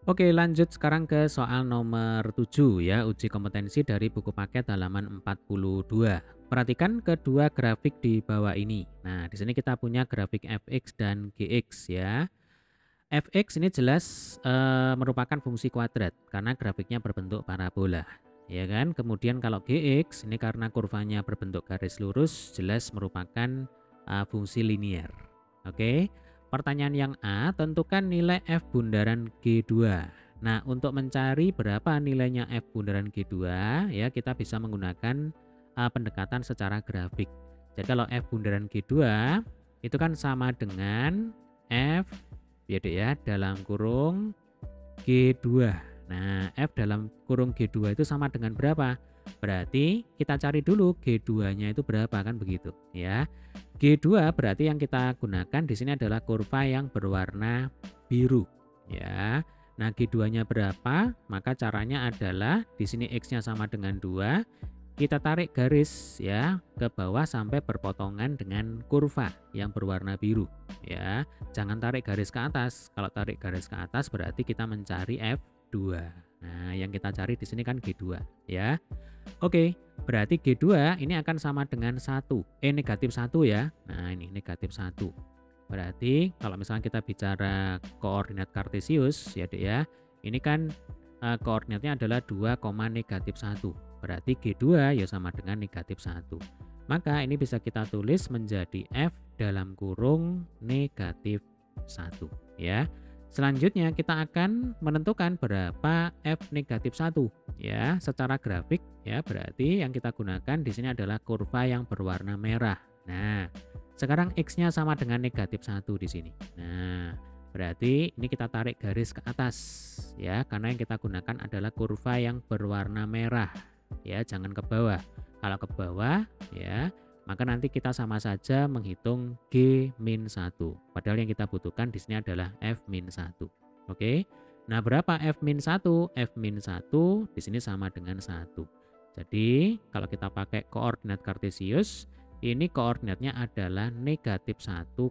Oke, lanjut sekarang ke soal nomor 7 ya, uji kompetensi dari buku paket halaman 42. Perhatikan kedua grafik di bawah ini. Nah, di sini kita punya grafik fx dan gx ya. Fx ini jelas merupakan fungsi kuadrat karena grafiknya berbentuk parabola, ya kan? Kemudian kalau gx ini karena kurvanya berbentuk garis lurus, jelas merupakan fungsi linier. Oke. Pertanyaan yang A, tentukan nilai f bundaran G2. Nah, untuk mencari berapa nilainya f bundaran G2, ya kita bisa menggunakan pendekatan secara grafik. Jadi kalau f bundaran G2 itu kan sama dengan f ya Dek ya, dalam kurung G2. Nah, F dalam kurung G2 itu sama dengan berapa? Berarti kita cari dulu G2-nya itu berapa kan begitu ya. G2 berarti yang kita gunakan di sini adalah kurva yang berwarna biru ya. Nah, G2-nya berapa? Maka caranya adalah di sini X-nya sama dengan 2, kita tarik garis ya ke bawah sampai berpotongan dengan kurva yang berwarna biru ya. Jangan tarik garis ke atas. Kalau tarik garis ke atas berarti kita mencari F2. Nah, yang kita cari di sini kan G2 ya. Oke, berarti G2 ini akan sama dengan 1. Negatif 1 ya. Nah, ini negatif 1. Berarti kalau misalnya kita bicara koordinat kartesius ya Dek ya. Ini kan koordinatnya adalah 2, negatif 1. Berarti G2 ya sama dengan negatif 1. Maka ini bisa kita tulis menjadi F dalam kurung negatif 1 ya. Selanjutnya kita akan menentukan berapa F negatif 1 ya secara grafik ya. Berarti yang kita gunakan di sini adalah kurva yang berwarna merah. Nah, sekarang X-nya sama dengan negatif 1 di sini. Nah, berarti ini kita tarik garis ke atas ya, karena yang kita gunakan adalah kurva yang berwarna merah ya, jangan ke bawah. Kalau ke bawah ya, maka nanti kita sama saja menghitung G-1. Padahal yang kita butuhkan di sini adalah F-1. Oke. Nah, berapa F-1? F-1 di sini sama dengan 1. Jadi, kalau kita pakai koordinat kartesius, ini koordinatnya adalah negatif 1,1.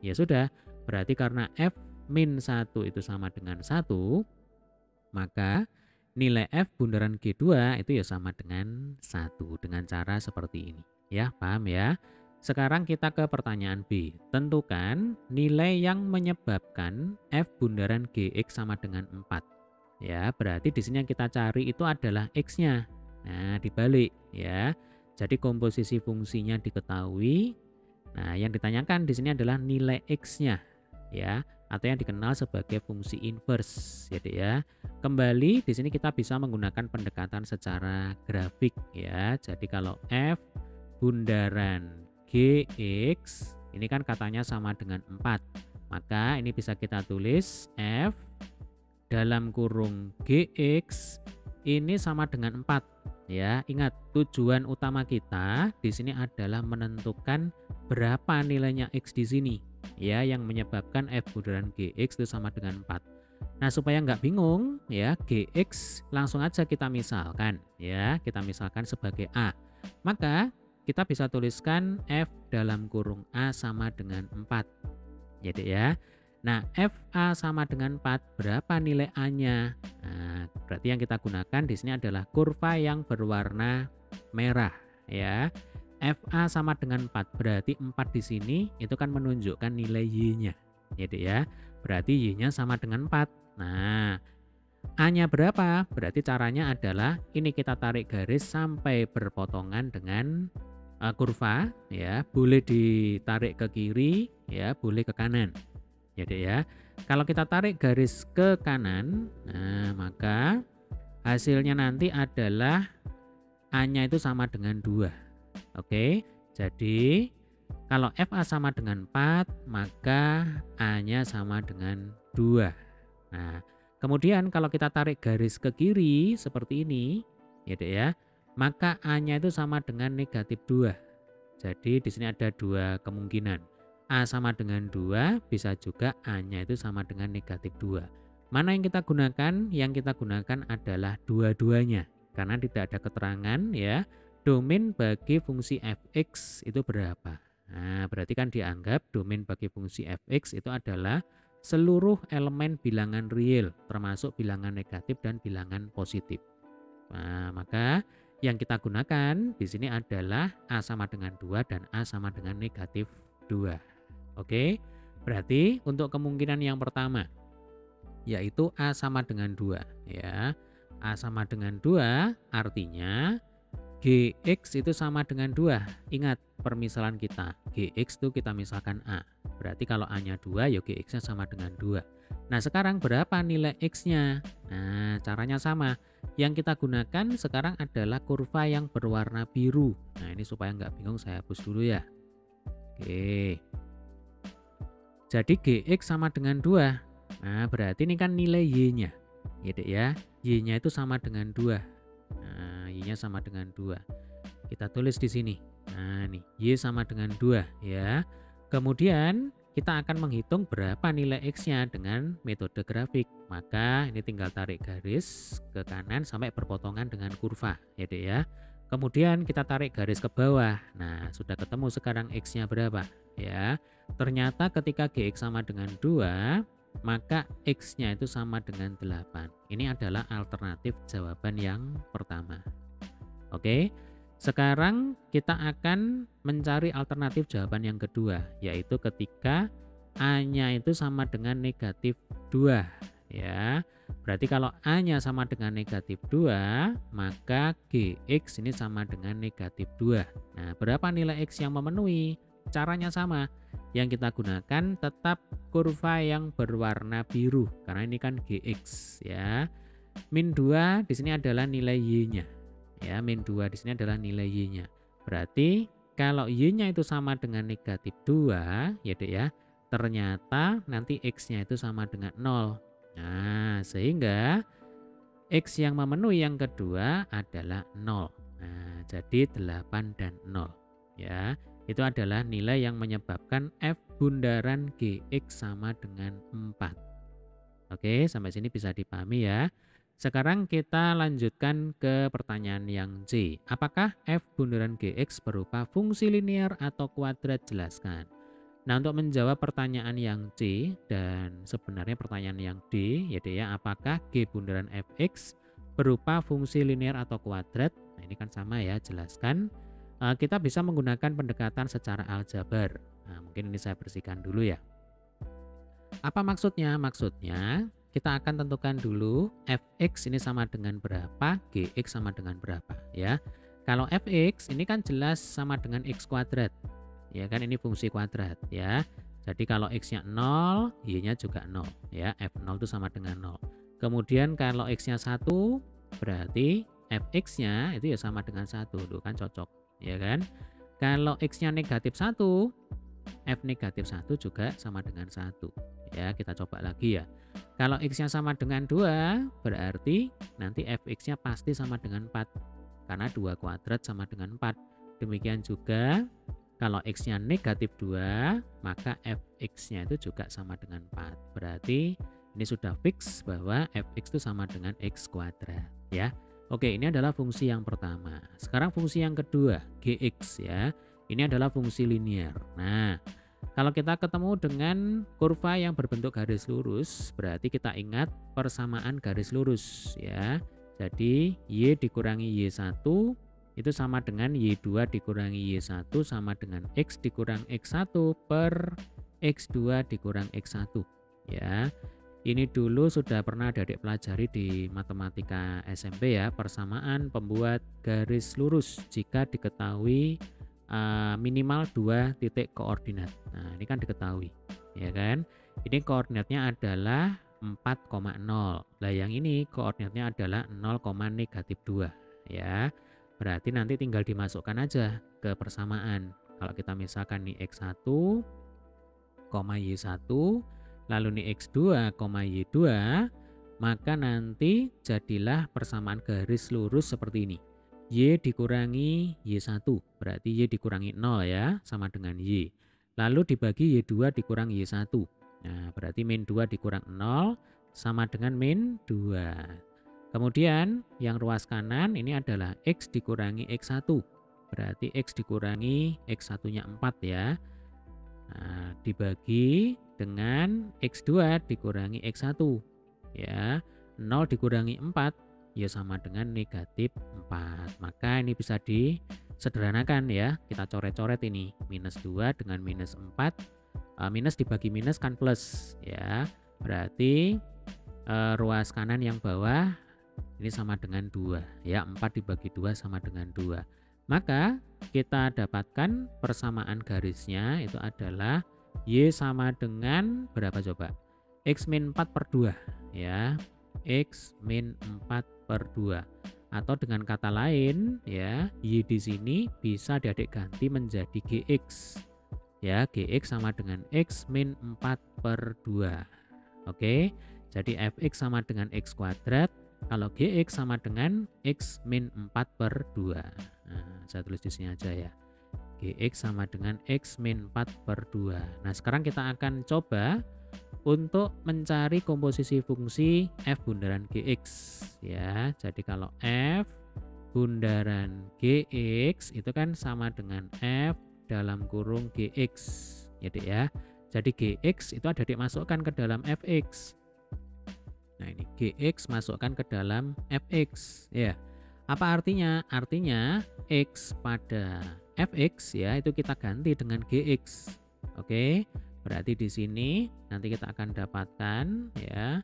Ya sudah, berarti karena F-1 itu sama dengan 1, maka nilai F bundaran G2 itu ya sama dengan 1 dengan cara seperti ini. Ya, paham ya? Sekarang kita ke pertanyaan B. Tentukan nilai yang menyebabkan F bundaran Gx sama dengan 4. Ya, berarti di sini yang kita cari itu adalah X-nya. Nah, dibalik ya. Jadi komposisi fungsinya diketahui. Nah, yang ditanyakan di sini adalah nilai X-nya ya, atau yang dikenal sebagai fungsi inverse ya Dek ya. Kembali di sini kita bisa menggunakan pendekatan secara grafik ya. Jadi kalau F bundaran Gx ini kan katanya sama dengan 4. Maka ini bisa kita tulis F dalam kurung Gx ini sama dengan 4 ya. Ingat, tujuan utama kita di sini adalah menentukan berapa nilainya X di sini ya, yang menyebabkan F bundaran Gx itu sama dengan 4. Nah, supaya nggak bingung ya, Gx langsung aja kita misalkan ya, kita misalkan sebagai A. Maka kita bisa tuliskan F dalam kurung A sama dengan 4 ya Dek ya. Nah, FA sama dengan 4, berapa nilai A-nya? Nah, berarti yang kita gunakan di sini adalah kurva yang berwarna merah ya. FA sama dengan 4, berarti 4 di sini itu kan menunjukkan nilai Y-nya. Ya Dek ya. Berarti Y-nya sama dengan 4. Nah, A-nya berapa? Berarti caranya adalah ini kita tarik garis sampai berpotongan dengan kurva ya. Boleh ditarik ke kiri ya, boleh ke kanan. Ya Dek ya. Kalau kita tarik garis ke kanan, nah maka hasilnya nanti adalah A-nya itu sama dengan 2. Oke. Jadi kalau FA sama dengan 4, maka A-nya sama dengan 2. Nah, kemudian kalau kita tarik garis ke kiri seperti ini, ya Dek ya, maka A-nya itu sama dengan negatif 2. Jadi di sini ada dua kemungkinan. A sama dengan 2, bisa juga A-nya itu sama dengan negatif 2. Mana yang kita gunakan? Yang kita gunakan adalah dua-duanya. Karena tidak ada keterangan ya, domain bagi fungsi fx itu berapa. Nah, berarti kan dianggap domain bagi fungsi fx itu adalah seluruh elemen bilangan real, termasuk bilangan negatif dan bilangan positif. Nah, maka yang kita gunakan di sini adalah A sama dengan 2 dan A sama dengan negatif 2. Oke, berarti untuk kemungkinan yang pertama, yaitu A sama dengan 2. Ya, A sama dengan 2 artinya Gx itu sama dengan 2. Ingat permisalan kita, Gx itu kita misalkan A. Berarti kalau A-nya 2, ya Gx-nya sama dengan 2. Nah, sekarang berapa nilai X-nya? Nah, caranya sama. Yang kita gunakan sekarang adalah kurva yang berwarna biru. Nah, ini supaya nggak bingung saya hapus dulu ya. Oke. Jadi Gx sama dengan 2. Nah, berarti ini kan nilai Y-nya. Ya, Dek ya. Y-nya itu sama dengan 2. Nah, Y-nya sama dengan 2. Kita tulis di sini. Nah, nih, Y sama dengan 2 ya. Kemudian kita akan menghitung berapa nilai X-nya dengan metode grafik. Maka ini tinggal tarik garis ke kanan sampai berpotongan dengan kurva, ya Dek ya. Kemudian kita tarik garis ke bawah. Nah, sudah ketemu sekarang X-nya berapa ya. Ternyata ketika Gx sama dengan 2, maka X-nya itu sama dengan 8. Ini adalah alternatif jawaban yang pertama. Oke, sekarang kita akan mencari alternatif jawaban yang kedua, yaitu ketika A-nya itu sama dengan negatif 2. Ya, berarti kalau A-nya sama dengan negatif 2, maka Gx ini sama dengan negatif 2. Nah, berapa nilai X yang memenuhi? Caranya sama. Yang kita gunakan tetap kurva yang berwarna biru, karena ini kan Gx ya. Min 2 di sini adalah nilai Y-nya. Ya, min 2 di sini adalah nilai Y-nya. Berarti kalau Y-nya itu sama dengan negatif 2, ya Dek ya, ternyata nanti X-nya itu sama dengan 0. Nah, sehingga X yang memenuhi yang kedua adalah 0. Nah, jadi 8 dan 0. Ya, itu adalah nilai yang menyebabkan F bundaran Gx sama dengan 4. Oke, sampai sini bisa dipahami ya. Sekarang kita lanjutkan ke pertanyaan yang C. Apakah F bundaran Gx berupa fungsi linear atau kuadrat? Jelaskan. Nah, untuk menjawab pertanyaan yang C dan sebenarnya pertanyaan yang D, yaitu ya, apakah G bundaran Fx berupa fungsi linear atau kuadrat? Nah, ini kan sama ya, jelaskan. Kita bisa menggunakan pendekatan secara aljabar. Nah, mungkin ini saya bersihkan dulu ya. Apa maksudnya? Maksudnya kita akan tentukan dulu Fx ini sama dengan berapa, Gx sama dengan berapa ya. Kalau Fx ini kan jelas sama dengan X kuadrat. Ya kan, ini fungsi kuadrat ya. Jadi kalau X-nya 0, Y-nya juga 0 ya. F0 itu sama dengan 0. Kemudian kalau X-nya 1, berarti Fx-nya itu ya sama dengan 1. Tuh kan cocok ya kan. Kalau X-nya negatif 1, F negatif 1 juga sama dengan 1. Ya, kita coba lagi ya. Kalau X-nya sama dengan 2, berarti nanti Fx-nya pasti sama dengan 4. Karena 2 kuadrat sama dengan 4. Demikian juga kalau X-nya negatif 2, maka Fx-nya itu juga sama dengan 4. Berarti ini sudah fix bahwa Fx itu sama dengan X kuadrat ya. Oke, ini adalah fungsi yang pertama. Sekarang fungsi yang kedua, Gx ya. Ini adalah fungsi linear. Nah, kalau kita ketemu dengan kurva yang berbentuk garis lurus, berarti kita ingat persamaan garis lurus ya. Jadi Y dikurangi Y1 itu sama dengan Y2 dikurangi Y1 sama dengan X dikurang X1 per X2 dikurang X1 ya. Ini dulu sudah pernah Adik pelajari di matematika SMP ya, persamaan pembuat garis lurus jika diketahui minimal 2 titik koordinat. Nah, ini kan diketahui ya kan. Ini koordinatnya adalah 4,0. Lah yang ini koordinatnya adalah 0, negatif 2 ya. Berarti nanti tinggal dimasukkan aja ke persamaan. Kalau kita misalkan nih X1, Y1, lalu nih X2, Y2, maka nanti jadilah persamaan garis lurus seperti ini. Y dikurangi Y1, berarti Y dikurangi 0 ya, sama dengan Y. Lalu dibagi Y2 dikurang Y1. Nah, berarti min 2 dikurang 0 sama dengan min 2. Kemudian yang ruas kanan ini adalah X dikurangi X1. Berarti X dikurangi X1-nya 4 ya. Nah, dibagi dengan X2 dikurangi X1. Ya, 0 dikurangi 4 ya sama dengan negatif 4. Maka ini bisa disederhanakan ya. Kita coret-coret ini. Minus 2 dengan minus 4. Minus dibagi minus kan plus ya. Berarti ruas kanan yang bawah ini sama dengan 2 ya. 4 dibagi 2 sama dengan 2. Maka kita dapatkan persamaan garisnya itu adalah Y sama dengan berapa coba? X min 4 per 2 ya. X min 4 per 2. Atau dengan kata lain ya, Y di sini bisa diadik ganti menjadi GX. Ya, GX sama dengan X min 4 per 2. Oke, jadi Fx sama dengan X kuadrat. Kalau Gx sama dengan X min 4 per 2. Nah, saya tulis di sini aja ya. Gx sama dengan X min 4 per 2. Nah, sekarang kita akan coba untuk mencari komposisi fungsi f bundaran Gx. Ya, jadi kalau f bundaran Gx itu kan sama dengan f dalam kurung Gx. Ya. Jadi Gx itu ada dimasukkan ke dalam Fx. Nah, ini Gx masukkan ke dalam Fx ya. Apa artinya? Artinya X pada Fx ya itu kita ganti dengan Gx. Oke. Berarti di sini nanti kita akan dapatkan ya.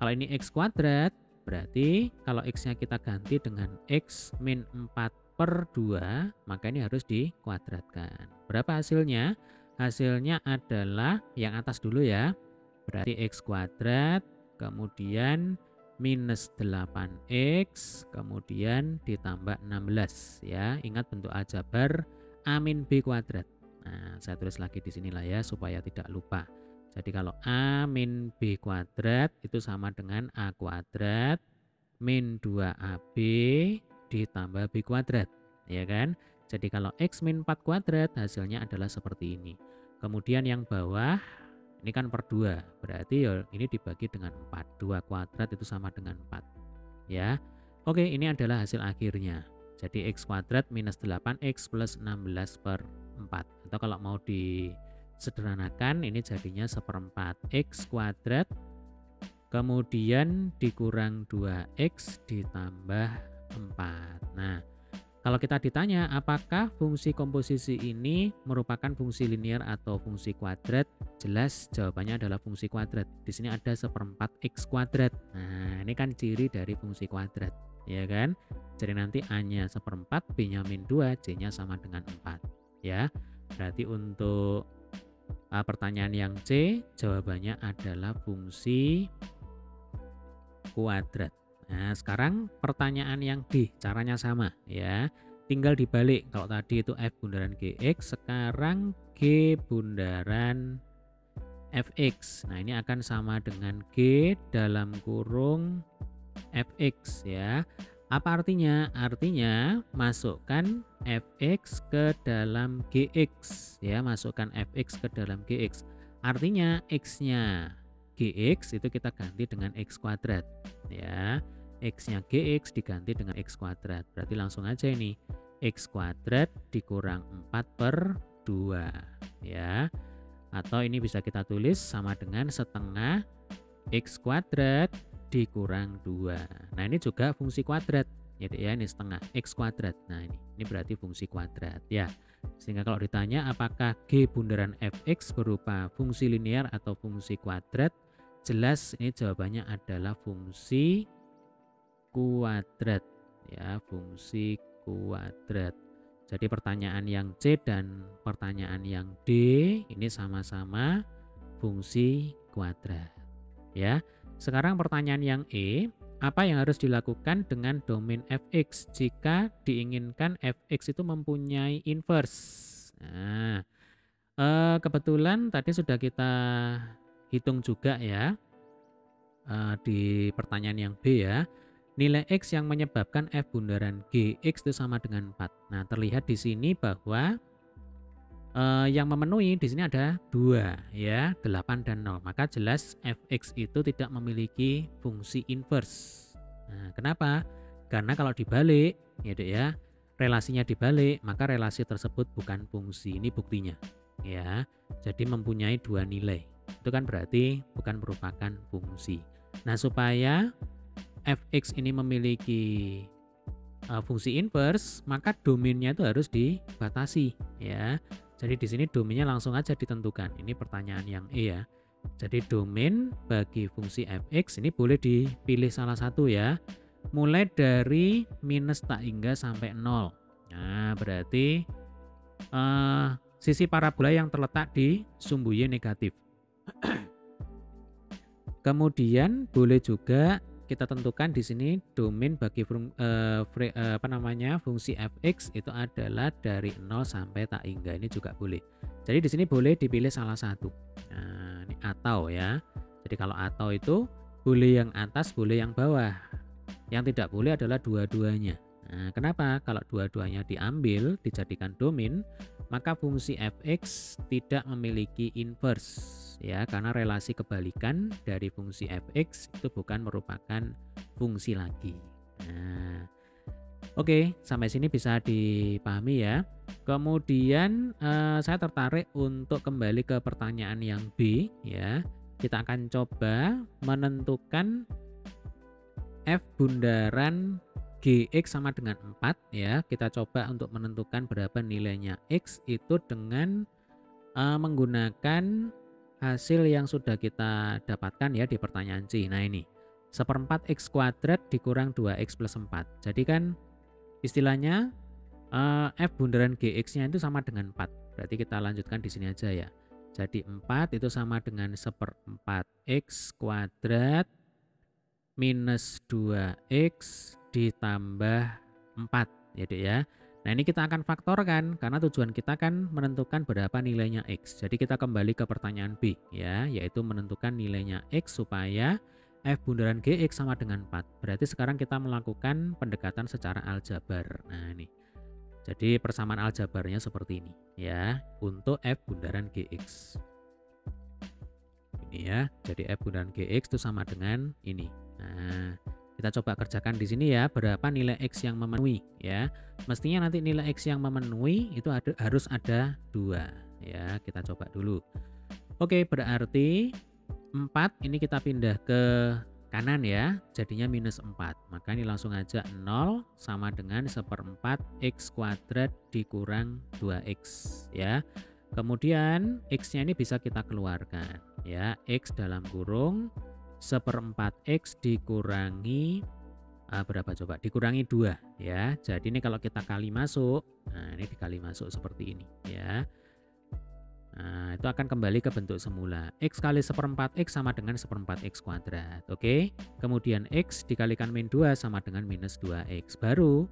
Kalau ini X kuadrat berarti kalau X-nya kita ganti dengan X min 4 per 2 maka ini harus dikuadratkan. Berapa hasilnya? Hasilnya adalah yang atas dulu ya. Berarti X kuadrat kemudian minus 8x kemudian ditambah 16 ya. Ingat bentuk aljabar a min b kuadrat. Nah, saya tulis lagi di sinilah ya supaya tidak lupa. Jadi kalau a min b kuadrat itu sama dengan a kuadrat min 2ab ditambah b kuadrat, ya kan? Jadi kalau x min 4 kuadrat hasilnya adalah seperti ini. Kemudian yang bawah ini kan per 2, berarti ya ini dibagi dengan 4. 2 kuadrat itu sama dengan 4. Ya. Oke, ini adalah hasil akhirnya. Jadi x kuadrat minus 8x plus 16 per 4. Atau kalau mau disederhanakan ini jadinya seperempat x kuadrat kemudian dikurang 2x ditambah 4. Nah, kalau kita ditanya apakah fungsi komposisi ini merupakan fungsi linear atau fungsi kuadrat, jelas jawabannya adalah fungsi kuadrat. Di sini ada seperempat x kuadrat. Nah, ini kan ciri dari fungsi kuadrat, ya kan? Jadi nanti A-nya seperempat, B-nya min 2, C-nya sama dengan 4. Ya, berarti untuk pertanyaan yang C, jawabannya adalah fungsi kuadrat. Nah, sekarang pertanyaan yang D, caranya sama ya. Tinggal dibalik. Kalau tadi itu F bundaran Gx, sekarang G bundaran Fx. Nah, ini akan sama dengan G dalam kurung Fx ya. Apa artinya? Artinya masukkan Fx ke dalam Gx ya, masukkan Fx ke dalam Gx. Artinya X-nya Gx itu kita ganti dengan X kuadrat ya. X-nya Gx diganti dengan X kuadrat. Berarti langsung aja ini X kuadrat dikurang 4 per 2 ya. Atau ini bisa kita tulis sama dengan setengah X kuadrat dikurang 2. Nah, ini juga fungsi kuadrat. Jadi ya ini setengah X kuadrat. Nah, ini berarti fungsi kuadrat ya. Sehingga kalau ditanya apakah G bundaran Fx berupa fungsi linear atau fungsi kuadrat, jelas ini jawabannya adalah fungsi kuadrat ya, fungsi kuadrat. Jadi pertanyaan yang C dan pertanyaan yang D ini sama-sama fungsi kuadrat ya. Sekarang pertanyaan yang E, apa yang harus dilakukan dengan domain Fx jika diinginkan Fx itu mempunyai inverse? Nah, kebetulan tadi sudah kita hitung juga ya di pertanyaan yang B ya. Nilai X yang menyebabkan F bundaran Gx itu sama dengan 4. Nah, terlihat di sini bahwa yang memenuhi di sini ada 2 ya, 8 dan 0. Maka jelas Fx itu tidak memiliki fungsi inverse. Nah, kenapa? Karena kalau dibalik ya, relasinya dibalik, maka relasi tersebut bukan fungsi. Ini buktinya ya. Jadi mempunyai 2 nilai Itu kan berarti bukan merupakan fungsi. Nah, supaya fx ini memiliki fungsi inverse, maka domainnya itu harus dibatasi ya. Jadi di sini domainnya langsung aja ditentukan. Ini pertanyaan yang E ya. Jadi domain bagi fungsi fx ini boleh dipilih salah satu ya. Mulai dari minus tak hingga sampai 0. Nah, berarti sisi parabola yang terletak di sumbu Y negatif. Kemudian boleh juga kita tentukan di sini domain bagi fungsi fx itu adalah dari 0 sampai tak hingga. Ini juga boleh. Jadi di sini boleh dipilih salah satu. Nah, ini atau ya. Jadi kalau atau itu boleh yang atas, boleh yang bawah. Yang tidak boleh adalah dua-duanya. Nah, kenapa? Kalau dua-duanya diambil, dijadikan domain, maka fungsi fx tidak memiliki inverse ya, karena relasi kebalikan dari fungsi fx itu bukan merupakan fungsi lagi. Nah, oke, sampai sini bisa dipahami ya. Kemudian saya tertarik untuk kembali ke pertanyaan yang B ya. Kita akan coba menentukan f bundaran Gx sama dengan 4 ya. Kita coba untuk menentukan berapa nilainya X itu dengan menggunakan hasil yang sudah kita dapatkan ya di pertanyaan C. Nah ini, 1/4 X kuadrat dikurang 2X plus 4. Jadi kan istilahnya f bundaran Gx-nya itu sama dengan 4. Berarti kita lanjutkan di sini aja ya. Jadi 4 itu sama dengan 1/4 X kuadrat minus 2X ditambah 4 ya Dek ya. Nah ini kita akan faktorkan karena tujuan kita kan menentukan berapa nilainya X. Jadi kita kembali ke pertanyaan B ya, yaitu menentukan nilainya X supaya f bundaran Gx sama dengan 4. Berarti sekarang kita melakukan pendekatan secara aljabar. Nah ini, jadi persamaan aljabarnya seperti ini ya untuk f bundaran Gx. Ini ya, jadi f bundaran Gx itu sama dengan ini. Nah, kita coba kerjakan di sini ya, berapa nilai X yang memenuhi ya. Mestinya nanti nilai X yang memenuhi itu harus ada 2 ya. Kita coba dulu. Oke, berarti 4 ini kita pindah ke kanan ya, jadinya minus 4. Maka ini langsung aja 0 sama dengan 1/4 X kuadrat dikurang 2X ya. Kemudian X-nya ini bisa kita keluarkan ya, X dalam kurung 1/4 X dikurangi berapa coba? Dikurangi 2 ya. Jadi ini kalau kita kali masuk, nah ini dikali masuk seperti ini ya. Nah, itu akan kembali ke bentuk semula. X kali 1/4 X sama dengan 1/4 X kuadrat. Oke. Kemudian X dikalikan min 2 sama dengan minus 2X. Baru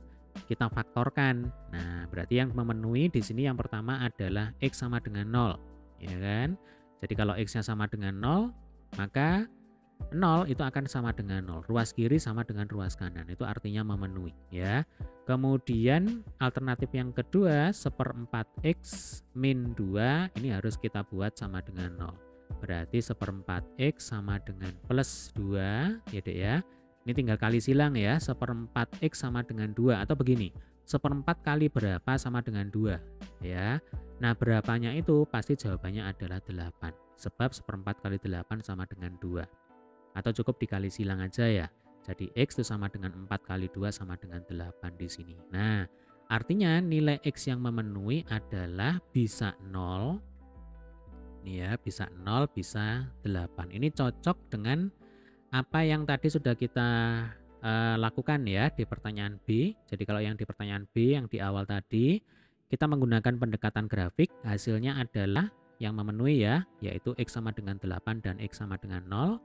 kita faktorkan. Nah, berarti yang memenuhi di sini yang pertama adalah X sama dengan 0. Ya kan? Jadi kalau X-nya sama dengan 0, maka 0 itu akan sama dengan 0. Ruas kiri sama dengan ruas kanan. Itu artinya memenuhi ya. Kemudian alternatif yang kedua 1/4 X min 2 ini harus kita buat sama dengan 0. Berarti 1/4 X sama dengan plus 2 ya Dek ya. Ini tinggal kali silang ya. 1/4 X sama dengan 2 atau begini. 1/4 kali berapa sama dengan 2 ya. Nah berapanya itu pasti jawabannya adalah 8. Sebab 1/4 kali 8 sama dengan 2. Atau cukup dikali silang aja ya. Jadi X itu sama dengan 4 kali 2 sama dengan 8 di sini. Nah, artinya nilai X yang memenuhi adalah bisa 0. Nih ya, bisa 0, bisa 8. Ini cocok dengan apa yang tadi sudah kita lakukan ya di pertanyaan B. Jadi kalau yang di pertanyaan B yang di awal tadi, kita menggunakan pendekatan grafik, hasilnya adalah yang memenuhi ya, yaitu X sama dengan 8 dan X sama dengan 0.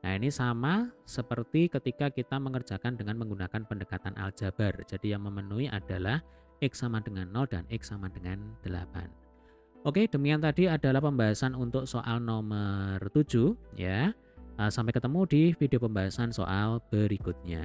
Nah ini sama seperti ketika kita mengerjakan dengan menggunakan pendekatan aljabar. Jadi yang memenuhi adalah X sama dengan 0 dan X sama dengan 8. Oke, demikian tadi adalah pembahasan untuk soal nomor 7 ya. Sampai ketemu di video pembahasan soal berikutnya.